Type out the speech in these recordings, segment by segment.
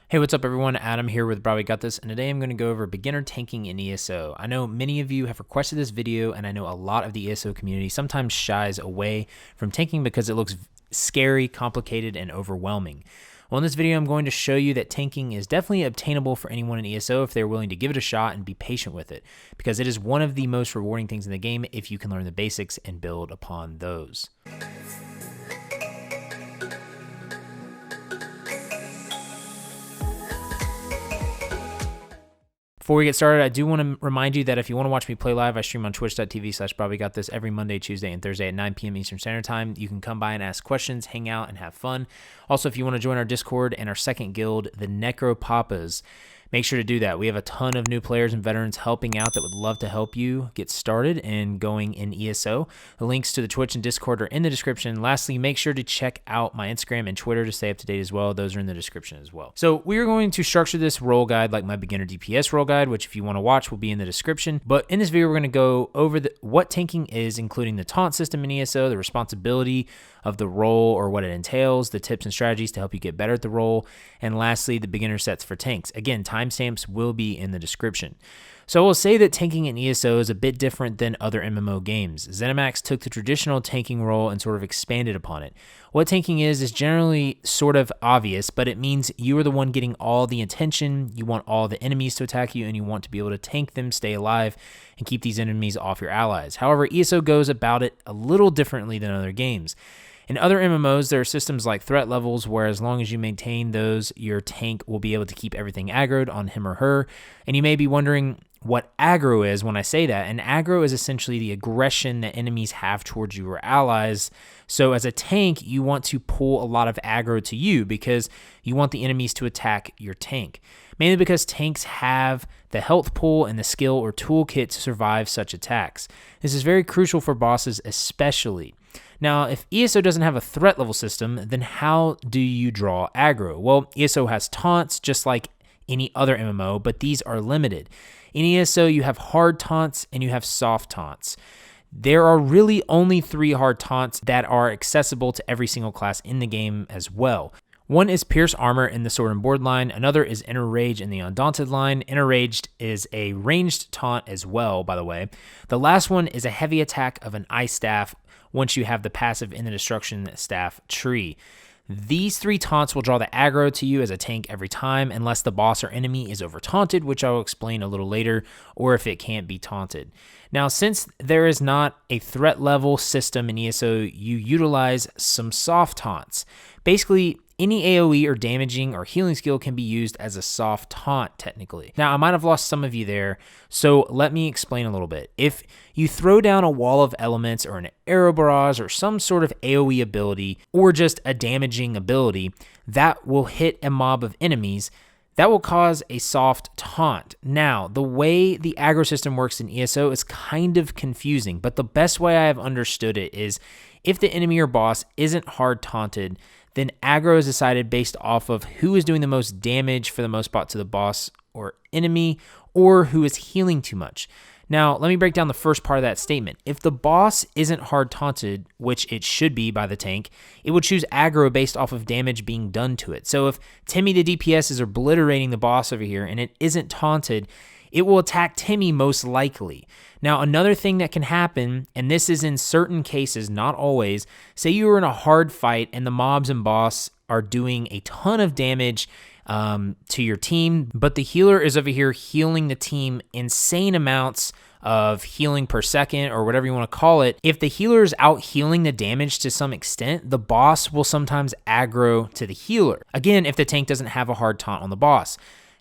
Hey, what's up everyone? Adam here with brahwegotthis, and today I'm going to go over beginner tanking in ESO. I know many of you have requested this video, and I know a lot of the ESO community sometimes shies away from tanking because it looks scary, complicated, and overwhelming. Well, in this video, I'm going to show you that tanking is definitely obtainable for anyone in ESO if they're willing to give it a shot and be patient with it, because it is one of the most rewarding things in the game if you can learn the basics and build upon those. Before we get started, I do want to remind you that if you want to watch me play live, I stream on twitch.tv/brahwegotthis every Monday, Tuesday, and Thursday at 9 p.m. Eastern Standard Time. You can come by and ask questions, hang out, and have fun. Also, if you want to join our Discord and our second guild, the Necropapas, make sure to do that. We have a ton of new players and veterans helping out that would love to help you get started and going in ESO. The links to the Twitch and Discord are in the description. Lastly, make sure to check out my Instagram and Twitter to stay up to date as well. Those are in the description as well. So we are going to structure this role guide like my beginner DPS role guide, which if you want to watch will be in the description. But in this video, we're going to go over what tanking is, including the taunt system in ESO, the responsibility of the role or what it entails, the tips and strategies to help you get better at the role, and lastly, the beginner sets for tanks. Again, timestamps will be in the description. So I will say that tanking in ESO is a bit different than other MMO games. ZeniMax took the traditional tanking role and sort of expanded upon it. What tanking is generally sort of obvious, but it means you are the one getting all the attention, you want all the enemies to attack you, and you want to be able to tank them, stay alive, and keep these enemies off your allies. However, ESO goes about it a little differently than other games. In other MMOs, there are systems like threat levels where as long as you maintain those, your tank will be able to keep everything aggroed on him or her. And you may be wondering what aggro is when I say that. And aggro is essentially the aggression that enemies have towards you or allies. So as a tank, you want to pull a lot of aggro to you because you want the enemies to attack your tank. Mainly because tanks have the health pool and the skill or toolkit to survive such attacks. This is very crucial for bosses especially. Now, if ESO doesn't have a threat level system, then how do you draw aggro? Well, ESO has taunts just like any other MMO, but these are limited. In ESO, you have hard taunts and you have soft taunts. There are really only 3 hard taunts that are accessible to every single class in the game as well. One is Pierce Armor in the Sword and Board line. Another is Inner Rage in the Undaunted line. Inner Raged is a ranged taunt as well, by the way. The last one is a heavy attack of an Ice Staff once you have the passive in the Destruction Staff tree. These 3 taunts will draw the aggro to you as a tank every time unless the boss or enemy is over taunted, which I will explain a little later, or if it can't be taunted. Now, since there is not a threat level system in ESO, you utilize some soft taunts. Basically, any AoE or damaging or healing skill can be used as a soft taunt, technically. Now, I might have lost some of you there, so let me explain a little bit. If you throw down a wall of elements or an arrow barrage or some sort of AoE ability or just a damaging ability that will hit a mob of enemies, that will cause a soft taunt. Now, the way the aggro system works in ESO is kind of confusing, but the best way I have understood it is if the enemy or boss isn't hard taunted, then aggro is decided based off of who is doing the most damage for the most part to the boss or enemy, or who is healing too much. Now, let me break down the first part of that statement. If the boss isn't hard taunted, which it should be by the tank, it will choose aggro based off of damage being done to it. So if Timmy the DPS is obliterating the boss over here and it isn't taunted, it will attack Timmy most likely. Now, another thing that can happen, and this is in certain cases, not always, say you were in a hard fight and the mobs and boss are doing a ton of damage to your team, but the healer is over here healing the team insane amounts of healing per second or whatever you want to call it. If the healer is out healing the damage to some extent, the boss will sometimes aggro to the healer. Again, if the tank doesn't have a hard taunt on the boss.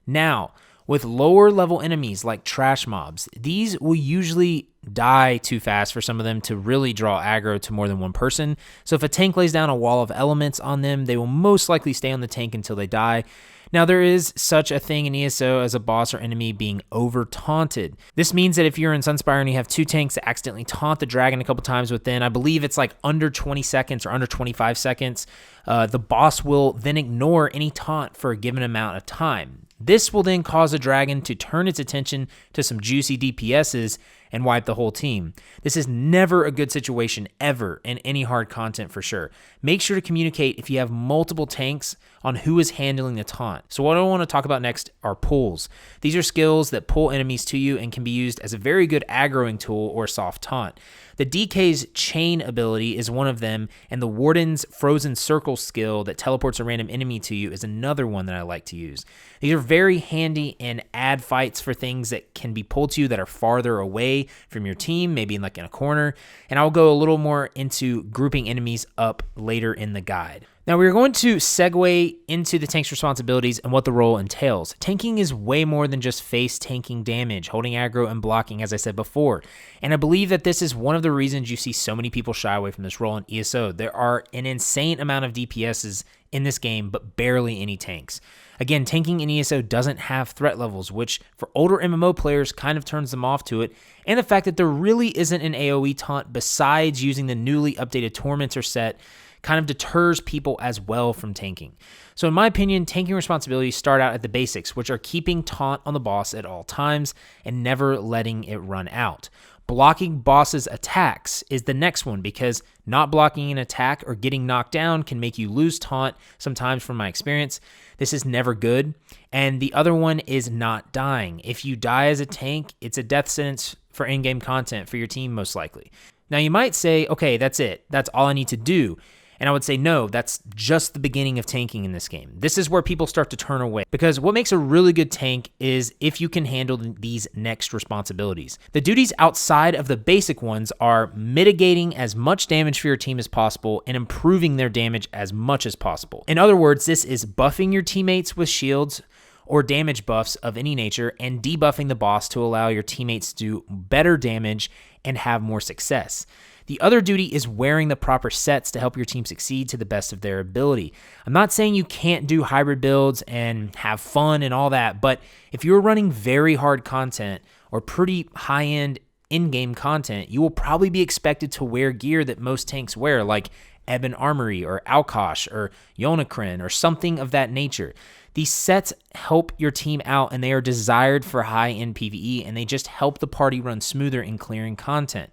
Now, with lower level enemies like trash mobs, these will usually die too fast for some of them to really draw aggro to more than one person. So if a tank lays down a wall of elements on them, they will most likely stay on the tank until they die. Now, there is such a thing in ESO as a boss or enemy being over-taunted. This means that if you're in Sunspire and you have 2 tanks that accidentally taunt the dragon a couple times within, I believe it's like under 20 seconds or under 25 seconds, the boss will then ignore any taunt for a given amount of time. This will then cause a dragon to turn its attention to some juicy DPSs and wipe the whole team. This is never a good situation ever in any hard content for sure. Make sure to communicate if you have multiple tanks on who is handling the taunt. So what I want to talk about next are pulls. These are skills that pull enemies to you and can be used as a very good aggroing tool or soft taunt. The DK's chain ability is one of them, and the Warden's frozen circle skill that teleports a random enemy to you is another one that I like to use. These are very handy in ad fights for things that can be pulled to you that are farther away from your team, maybe in a corner, and I'll go a little more into grouping enemies up later in the guide. Now we're going to segue into the tank's responsibilities and what the role entails. Tanking is way more than just face tanking damage, holding aggro and blocking, as I said before. And I believe that this is one of the reasons you see so many people shy away from this role in ESO. There are an insane amount of DPSs in this game, but barely any tanks. Again, tanking in ESO doesn't have threat levels, which for older MMO players kind of turns them off to it, and the fact that there really isn't an AoE taunt besides using the newly updated Tormentor set kind of deters people as well from tanking. So in my opinion, tanking responsibilities start out at the basics, which are keeping taunt on the boss at all times and never letting it run out. Blocking bosses' attacks is the next one, because not blocking an attack or getting knocked down can make you lose taunt sometimes from my experience. This is never good. And the other one is not dying. If you die as a tank, it's a death sentence for in-game content for your team most likely. Now you might say, okay, that's it. That's all I need to do. And I would say, no, that's just the beginning of tanking in this game. This is where people start to turn away, because what makes a really good tank is if you can handle these next responsibilities. The duties outside of the basic ones are mitigating as much damage for your team as possible and improving their damage as much as possible. In other words, this is buffing your teammates with shields or damage buffs of any nature and debuffing the boss to allow your teammates to do better damage and have more success. The other duty is wearing the proper sets to help your team succeed to the best of their ability. I'm not saying you can't do hybrid builds and have fun and all that, but if you're running very hard content or pretty high-end in-game content, you will probably be expected to wear gear that most tanks wear, like Ebon Armory or Alkosh or Yonakrin or something of that nature. These sets help your team out, and they are desired for high-end PvE, and they just help the party run smoother in clearing content.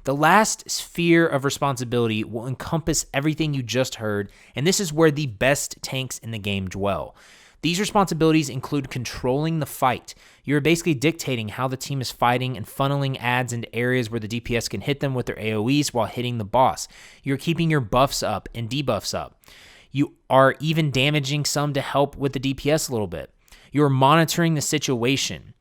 The last sphere of responsibility will encompass everything you just heard, and this is where the best tanks in the game dwell. These responsibilities include controlling the fight. You're basically dictating how the team is fighting and funneling adds into areas where the DPS can hit them with their AoEs while hitting the boss. You're keeping your buffs up and debuffs up. You are even damaging some to help with the DPS a little bit. You're monitoring the situation.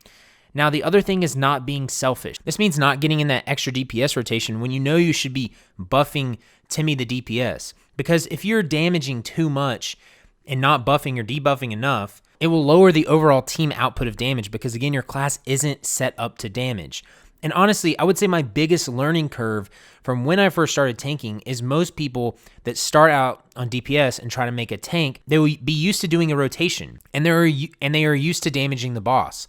Now, the other thing is not being selfish. This means not getting in that extra DPS rotation when you know you should be buffing Timmy the DPS. Because if you're damaging too much and not buffing or debuffing enough, it will lower the overall team output of damage because, again, your class isn't set up to damage. And honestly, I would say my biggest learning curve from when I first started tanking is most people that start out on DPS and try to make a tank, they will be used to doing a rotation, and they are used to damaging the boss.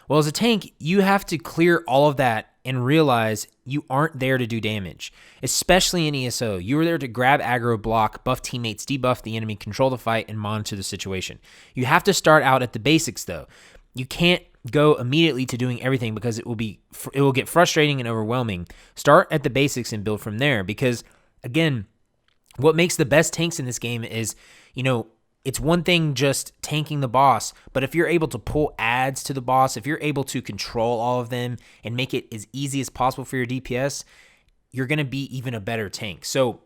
Well, as a tank, you have to clear all of that and realize you aren't there to do damage, especially in ESO. You are there to grab aggro, block, buff teammates, debuff the enemy, control the fight, and monitor the situation. You have to start out at the basics, though. You can't go immediately to doing everything because it will get frustrating and overwhelming. Start at the basics and build from there, because, again, what makes the best tanks in this game is, it's one thing just tanking the boss, but if you're able to pull adds to the boss, if you're able to control all of them and make it as easy as possible for your DPS, you're going to be even a better tank. So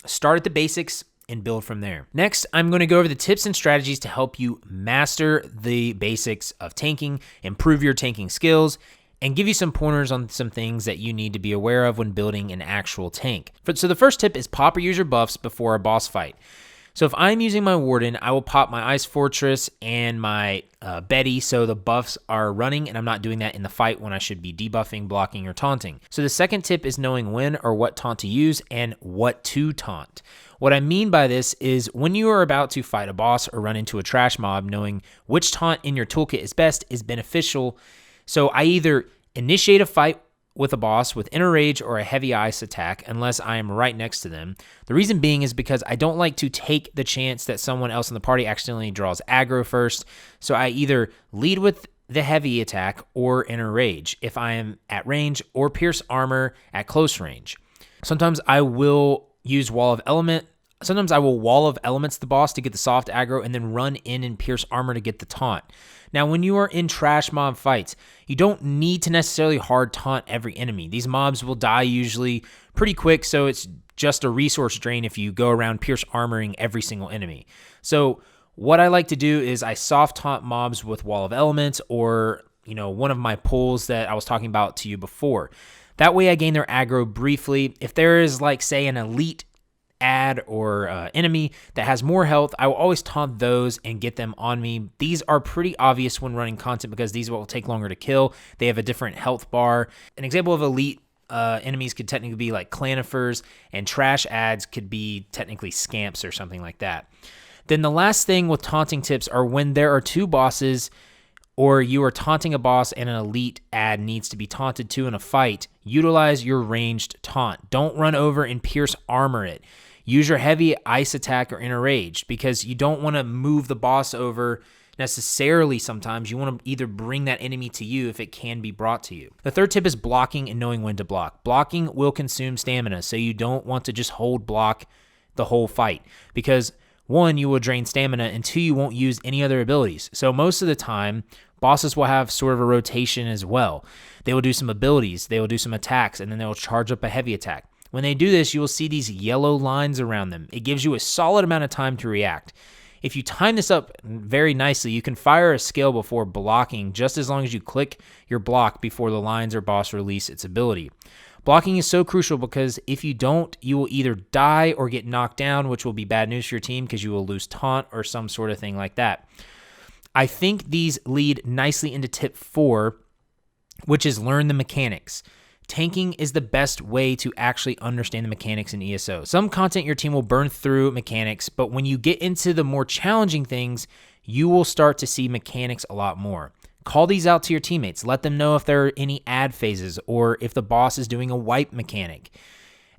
start at the basics and build from there. Next, I'm going to go over the tips and strategies to help you master the basics of tanking, improve your tanking skills, and give you some pointers on some things that you need to be aware of when building an actual tank. So the first tip is pop or use your buffs before a boss fight. So if I'm using my Warden, I will pop my Ice Fortress and my Betty so the buffs are running and I'm not doing that in the fight when I should be debuffing, blocking, or taunting. So the second tip is knowing when or what taunt to use and what to taunt. What I mean by this is when you are about to fight a boss or run into a trash mob, knowing which taunt in your toolkit is best is beneficial. So I either initiate a fight with a boss with inner rage or a heavy ice attack unless I am right next to them. The reason being is because I don't like to take the chance that someone else in the party accidentally draws aggro first, so I either lead with the heavy attack or inner rage if I am at range, or pierce armor at close range. Sometimes I will use wall of elements the boss to get the soft aggro and then run in and pierce armor to get the taunt. Now, when you are in trash mob fights, you don't need to necessarily hard taunt every enemy. These mobs will die usually pretty quick, so it's just a resource drain if you go around pierce armoring every single enemy. So what I like to do is I soft taunt mobs with wall of elements, or one of my pulls that I was talking about to you before. That way I gain their aggro briefly. If there is, like, say, an elite ad or enemy that has more health, I will always taunt those and get them on me. These are pretty obvious when running content because these will take longer to kill. They have a different health bar. An example of elite enemies could technically be like clanifers, and trash ads could be technically scamps or something like that. Then the last thing with taunting tips are when there are two bosses, or you are taunting a boss and an elite ad needs to be taunted to in a fight, utilize your ranged taunt. Don't run over and pierce armor it. Use your heavy ice attack or inner rage, because you don't want to move the boss over necessarily. Sometimes you want to either bring that enemy to you if it can be brought to you. The third tip is blocking and knowing when to block. Blocking will consume stamina, so you don't want to just hold block the whole fight, because 1, you will drain stamina, and 2, you won't use any other abilities. So most of the time, bosses will have sort of a rotation as well. They will do some abilities, they will do some attacks, and then they will charge up a heavy attack. When they do this, you will see these yellow lines around them. It gives you a solid amount of time to react. If you time this up very nicely, you can fire a skill before blocking, just as long as you click your block before the lines or boss release its ability. Blocking is so crucial because if you don't, you will either die or get knocked down, which will be bad news for your team because you will lose taunt or some sort of thing like that. I think these lead nicely into tip 4, which is learn the mechanics. Tanking is the best way to actually understand the mechanics in ESO. Some content your team will burn through mechanics, but when you get into the more challenging things, you will start to see mechanics a lot more. Call these out to your teammates. Let them know if there are any ad phases or if the boss is doing a wipe mechanic.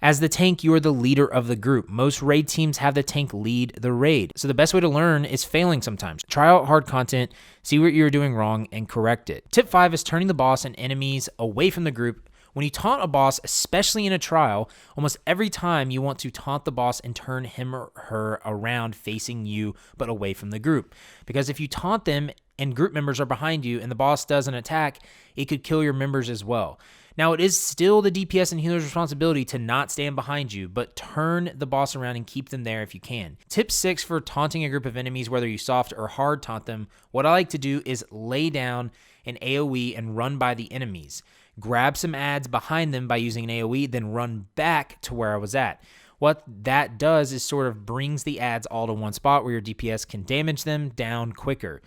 As the tank, you are the leader of the group. Most raid teams have the tank lead the raid. So the best way to learn is failing sometimes. Try out hard content, see what you're doing wrong, and correct it. Tip 5 is turning the boss and enemies away from the group. When you taunt a boss, especially in a trial, almost every time you want to taunt the boss and turn him or her around facing you but away from the group. Because if you taunt them and group members are behind you and the boss does an attack, it could kill your members as well. Now, it is still the DPS and healer's responsibility to not stand behind you, but turn the boss around and keep them there if you can. Tip 6 for taunting a group of enemies, whether you soft or hard taunt them, what I like to do is lay down an AoE and run by the enemies. Grab some ads behind them by using an AoE, then run back to where I was at. What that does is sort of brings the ads all to one spot where your DPS can damage them down quicker.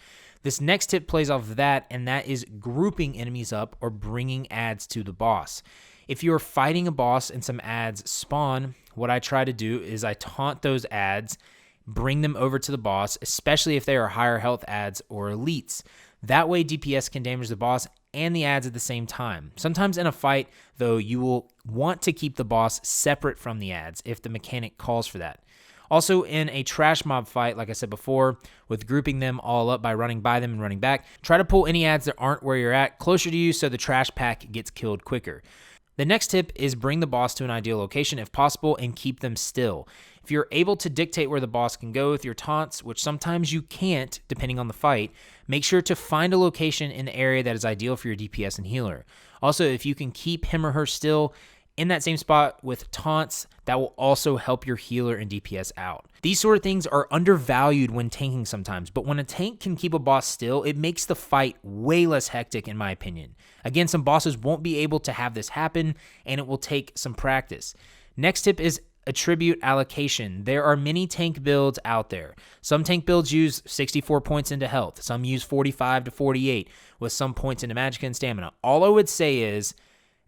This next tip plays off of that, and that is grouping enemies up or bringing ads to the boss. If you're fighting a boss and some ads spawn, what I try to do is I taunt those ads, bring them over to the boss, especially if they are higher health ads or elites. That way DPS can damage the boss and the ads at the same time. Sometimes in a fight, though, you will want to keep the boss separate from the ads if the mechanic calls for that. Also, in a trash mob fight, like I said before, with grouping them all up by running by them and running back, try to pull any ads that aren't where you're at closer to you so the trash pack gets killed quicker. The next tip is bring the boss to an ideal location if possible and keep them still. If you're able to dictate where the boss can go with your taunts, which sometimes you can't depending on the fight, make sure to find a location in the area that is ideal for your DPS and healer. Also, if you can keep him or her still in that same spot with taunts, that will also help your healer and DPS out. These sort of things are undervalued when tanking sometimes, but when a tank can keep a boss still, it makes the fight way less hectic in my opinion. Again, some bosses won't be able to have this happen, and it will take some practice. Next tip is attribute allocation. There are many tank builds out there. Some tank builds use 64 points into health. Some use 45 to 48 with some points into magicka and stamina. All I would say is,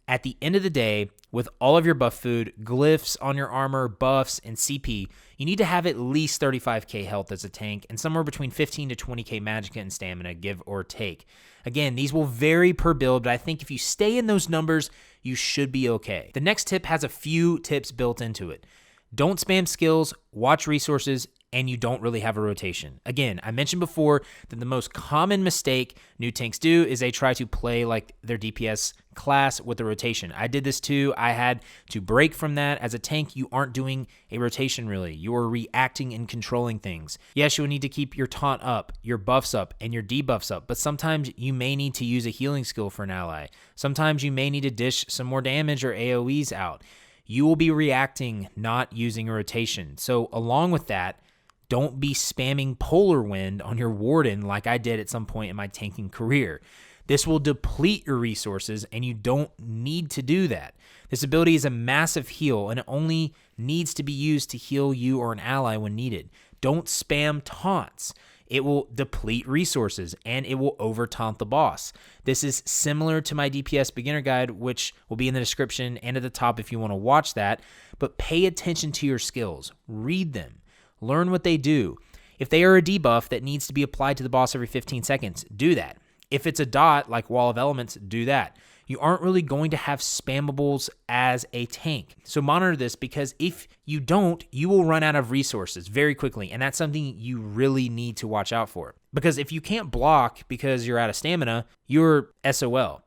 at the end of the day, with all of your buff food, glyphs on your armor, buffs, and CP, you need to have at least 35k health as a tank and somewhere between 15 to 20k magicka and stamina, give or take. Again, these will vary per build, but I think if you stay in those numbers, you should be okay. The next tip has a few tips built into it. Don't spam skills, watch resources, and you don't really have a rotation. Again, I mentioned before that the most common mistake new tanks do is they try to play like their DPS class with a rotation. I did this too. I had to break from that. As a tank, you aren't doing a rotation really. You are reacting and controlling things. Yes, you will need to keep your taunt up, your buffs up, and your debuffs up, but sometimes you may need to use a healing skill for an ally. Sometimes you may need to dish some more damage or AoEs out. You will be reacting, not using a rotation. So along with that, don't be spamming Polar Wind on your Warden like I did at some point in my tanking career. This will deplete your resources, and you don't need to do that. This ability is a massive heal, and it only needs to be used to heal you or an ally when needed. Don't spam taunts. It will deplete resources, and it will over-taunt the boss. This is similar to my DPS beginner guide, which will be in the description and at the top if you want to watch that, but pay attention to your skills. Read them. Learn what they do. If they are a debuff that needs to be applied to the boss every 15 seconds, do that. If it's a dot like Wall of Elements, do that. You aren't really going to have spammables as a tank. So monitor this, because if you don't, you will run out of resources very quickly, and that's something you really need to watch out for. Because if you can't block because you're out of stamina, you're SOL.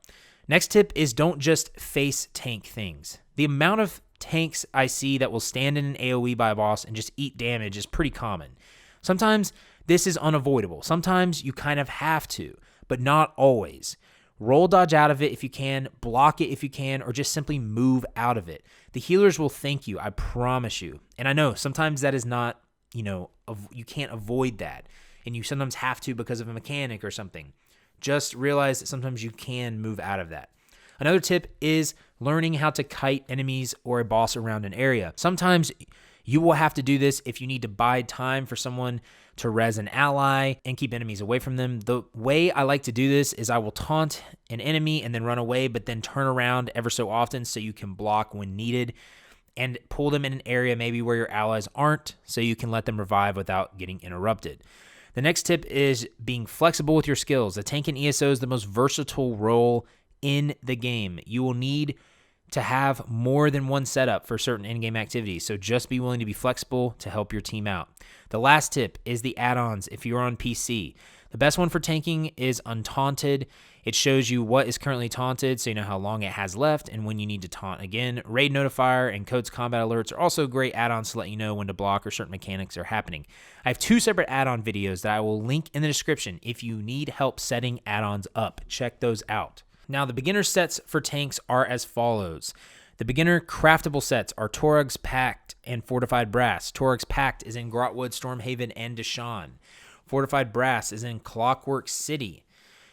Next tip is don't just face tank things. The amount of tanks I see that will stand in an AoE by a boss and just eat damage is pretty common. Sometimes this is unavoidable. Sometimes you kind of have to, but not always. Roll dodge out of it if you can, block it if you can, or just simply move out of it. The healers will thank you, I promise you. And I know sometimes that is not, you can't avoid that. And you sometimes have to because of a mechanic or something. Just realize that sometimes you can move out of that. Another tip is learning how to kite enemies or a boss around an area. Sometimes you will have to do this if you need to bide time for someone to res an ally and keep enemies away from them. The way I like to do this is I will taunt an enemy and then run away, but then turn around ever so often so you can block when needed and pull them in an area maybe where your allies aren't so you can let them revive without getting interrupted. The next tip is being flexible with your skills. The tank in ESO is the most versatile role in the game. You will need to have more than one setup for certain in-game activities, so just be willing to be flexible to help your team out. The last tip is the add-ons if you're on PC. The best one for tanking is Untaunted. It shows you what is currently taunted, so you know how long it has left and when you need to taunt again. Raid Notifier and Code's Combat Alerts are also great add-ons to let you know when to block or certain mechanics are happening. I have 2 separate add-on videos that I will link in the description if you need help setting add-ons up. Check those out. Now, the beginner sets for tanks are as follows. The beginner craftable sets are Torug's Pact and Fortified Brass. Torug's Pact is in Grotwood, Stormhaven, and Deshawn. Fortified Brass is in Clockwork City.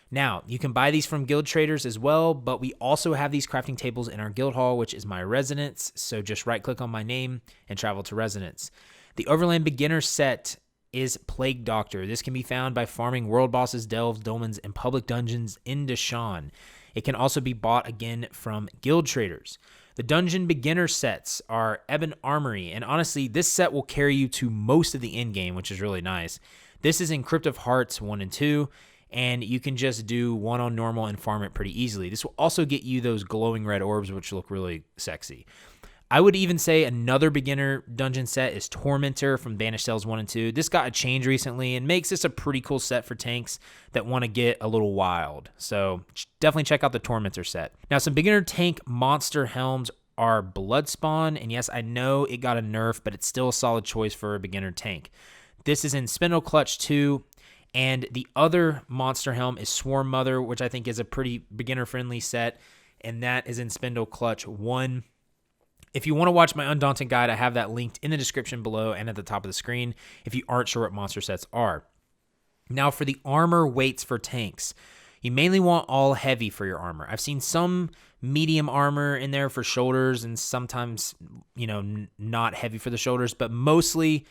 Now, you can buy these from guild traders as well, but we also have these crafting tables in our guild hall, which is my residence, so just right-click on my name and travel to residence. The Overland beginner set is Plague Doctor. This can be found by farming world bosses, delves, dolmens, and public dungeons in Deshawn. It can also be bought again from guild traders. The dungeon beginner sets are Ebon Armory, and honestly, this set will carry you to most of the end game, which is really nice. This is in Crypt of Hearts 1 and 2, and you can just do 1 on normal and farm it pretty easily. This will also get you those glowing red orbs, which look really sexy. I would even say another beginner dungeon set is Tormentor from Banished Cells 1 and 2. This got a change recently and makes this a pretty cool set for tanks that want to get a little wild. So definitely check out the Tormentor set. Now, some beginner tank monster helms are Bloodspawn, and yes, I know it got a nerf, but it's still a solid choice for a beginner tank. This is in Spindle Clutch 2, and the other monster helm is Swarm Mother, which I think is a pretty beginner-friendly set, and that is in Spindle Clutch 1. If you want to watch my Undaunted guide, I have that linked in the description below and at the top of the screen if you aren't sure what monster sets are. Now, for the armor weights for tanks, you mainly want all heavy for your armor. I've seen some medium armor in there for shoulders and sometimes, not heavy for the shoulders, but mostly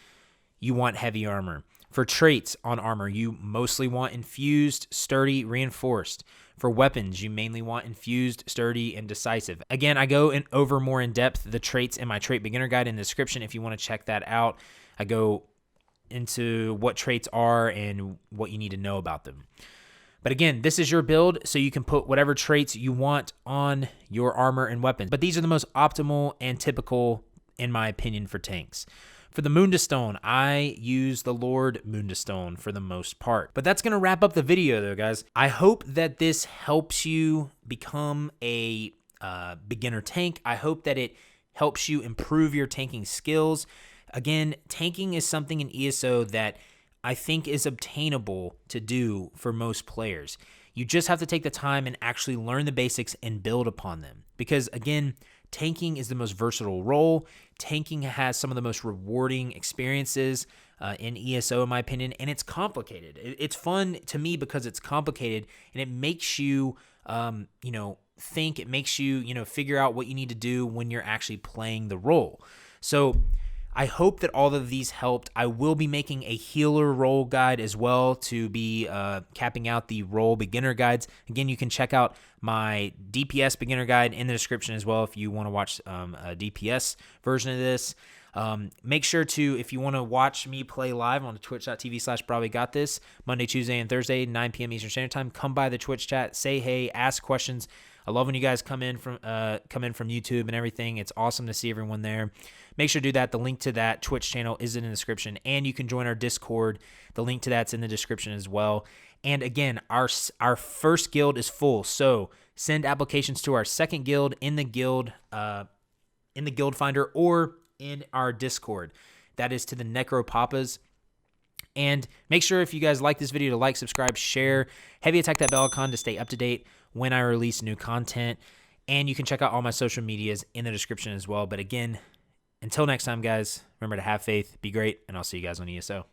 you want heavy armor. For traits on armor, you mostly want infused, sturdy, reinforced. For weapons, you mainly want infused, sturdy, and decisive. Again, I go over more in depth the traits in my trait beginner guide in the description if you want to check that out. I go into what traits are and what you need to know about them. But again, this is your build, so you can put whatever traits you want on your armor and weapons. But these are the most optimal and typical, in my opinion, for tanks. For the Moondastone, I use the Lord Moondastone for the most part. But that's going to wrap up the video, though, guys. I hope that this helps you become a beginner tank. I hope that it helps you improve your tanking skills. Again, tanking is something in ESO that I think is obtainable to do for most players. You just have to take the time and actually learn the basics and build upon them. Because again, tanking is the most versatile role. Tanking has some of the most rewarding experiences in ESO, in my opinion, and it's complicated. It's fun to me because it's complicated, and it makes you, think. It makes you, figure out what you need to do when you're actually playing the role. So I hope that all of these helped. I will be making a healer role guide as well to be capping out the role beginner guides. Again, you can check out my DPS beginner guide in the description as well if you want to watch a DPS version of this. Make sure to, if you want to watch me play live on twitch.tv/brahwegotthis, Monday, Tuesday, and Thursday, 9 p.m. Eastern Standard Time, come by the Twitch chat, say hey, ask questions. I love when you guys come in from YouTube and everything. It's awesome to see everyone there. Make sure to do that. The link to that Twitch channel is in the description, and you can join our Discord. The link to that's in the description as well. And again, our first guild is full, so send applications to our second guild in the guild finder or in our Discord. That is to the Necropapas. And make sure if you guys like this video to like, subscribe, share, heavy attack that bell icon to stay up to date when I release new content. And you can check out all my social medias in the description as well. But again, until next time, guys, remember to have faith, be great, and I'll see you guys on ESO.